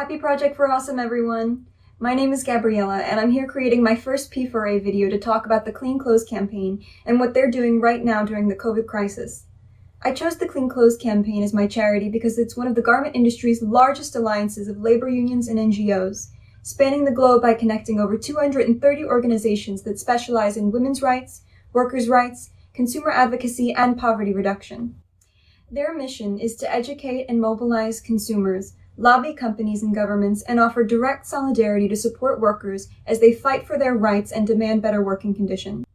Happy Project for Awesome, everyone! My name is Gabriella, and I'm here creating my first P4A video to talk about the Clean Clothes campaign and what they're doing right now during the COVID crisis. I chose the Clean Clothes campaign as my charity because it's one of the garment industry's largest alliances of labor unions and NGOs, spanning the globe by connecting over 230 organizations that specialize in women's rights, workers' rights, consumer advocacy, and poverty reduction. Their mission is to educate and mobilize consumers, lobby companies and governments, and offer direct solidarity to support workers as they fight for their rights and demand better working conditions.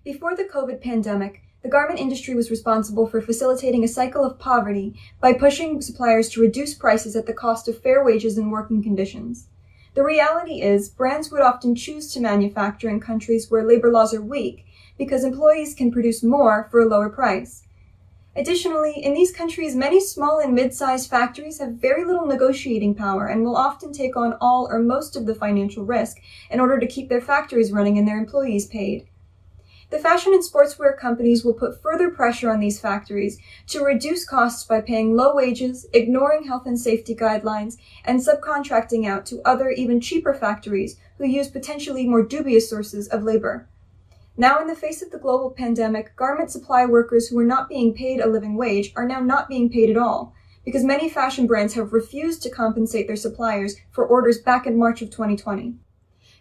Before the COVID pandemic, the garment industry was responsible for facilitating a cycle of poverty by pushing suppliers to reduce prices at the cost of fair wages and working conditions. The reality is, brands would often choose to manufacture in countries where labor laws are weak because employees can produce more for a lower price. Additionally, in these countries, many small and mid-sized factories have very little negotiating power and will often take on all or most of the financial risk in order to keep their factories running and their employees paid. The fashion and sportswear companies will put further pressure on these factories to reduce costs by paying low wages, ignoring health and safety guidelines, and subcontracting out to other, even cheaper factories who use potentially more dubious sources of labor. Now, in the face of the global pandemic, garment supply workers who are not being paid a living wage are now not being paid at all, because many fashion brands have refused to compensate their suppliers for orders back in March of 2020.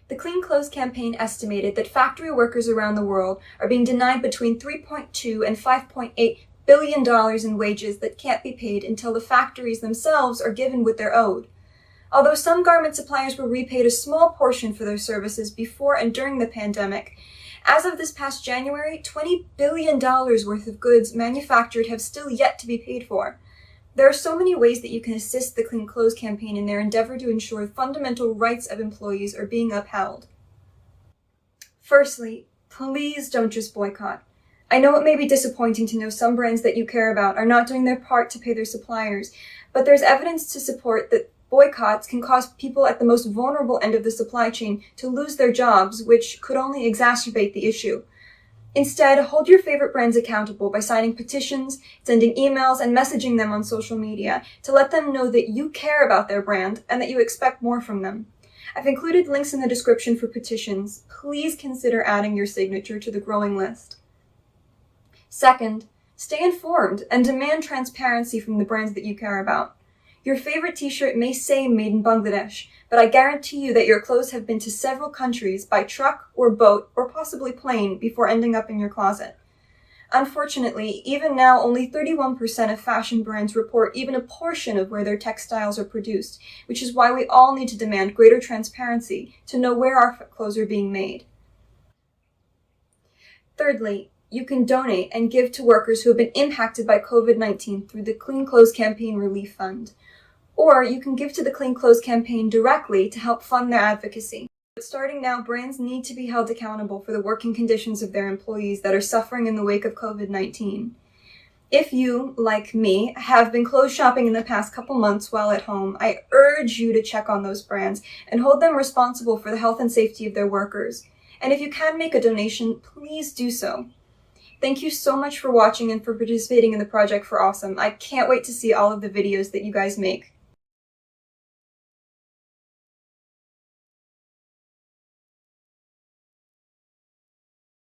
The Clean Clothes campaign estimated that factory workers around the world are being denied between $3.2 and $5.8 billion in wages that can't be paid until the factories themselves are given what they're owed. Although some garment suppliers were repaid a small portion for their services before and during the pandemic, as of this past January, $20 billion worth of goods manufactured have still yet to be paid for. There are so many ways that you can assist the Clean Clothes campaign in their endeavor to ensure fundamental rights of employees are being upheld. Firstly, please don't just boycott. I know it may be disappointing to know some brands that you care about are not doing their part to pay their suppliers, but there's evidence to support that boycotts can cause people at the most vulnerable end of the supply chain to lose their jobs, which could only exacerbate the issue. Instead, hold your favorite brands accountable by signing petitions, sending emails, and messaging them on social media to let them know that you care about their brand and that you expect more from them. I've included links in the description for petitions. Please consider adding your signature to the growing list. Second, stay informed and demand transparency from the brands that you care about. Your favorite t-shirt may say made in Bangladesh, but I guarantee you that your clothes have been to several countries by truck or boat or possibly plane before ending up in your closet. Unfortunately, even now, only 31% of fashion brands report even a portion of where their textiles are produced, which is why we all need to demand greater transparency to know where our clothes are being made. Thirdly, you can donate and give to workers who have been impacted by COVID-19 through the Clean Clothes Campaign Relief Fund. Or you can give to the Clean Clothes campaign directly to help fund their advocacy. But starting now, brands need to be held accountable for the working conditions of their employees that are suffering in the wake of COVID-19. If you, like me, have been clothes shopping in the past couple months while at home, I urge you to check on those brands and hold them responsible for the health and safety of their workers. And if you can make a donation, please do so. Thank you so much for watching and for participating in the Project for Awesome. I can't wait to see all of the videos that you guys make.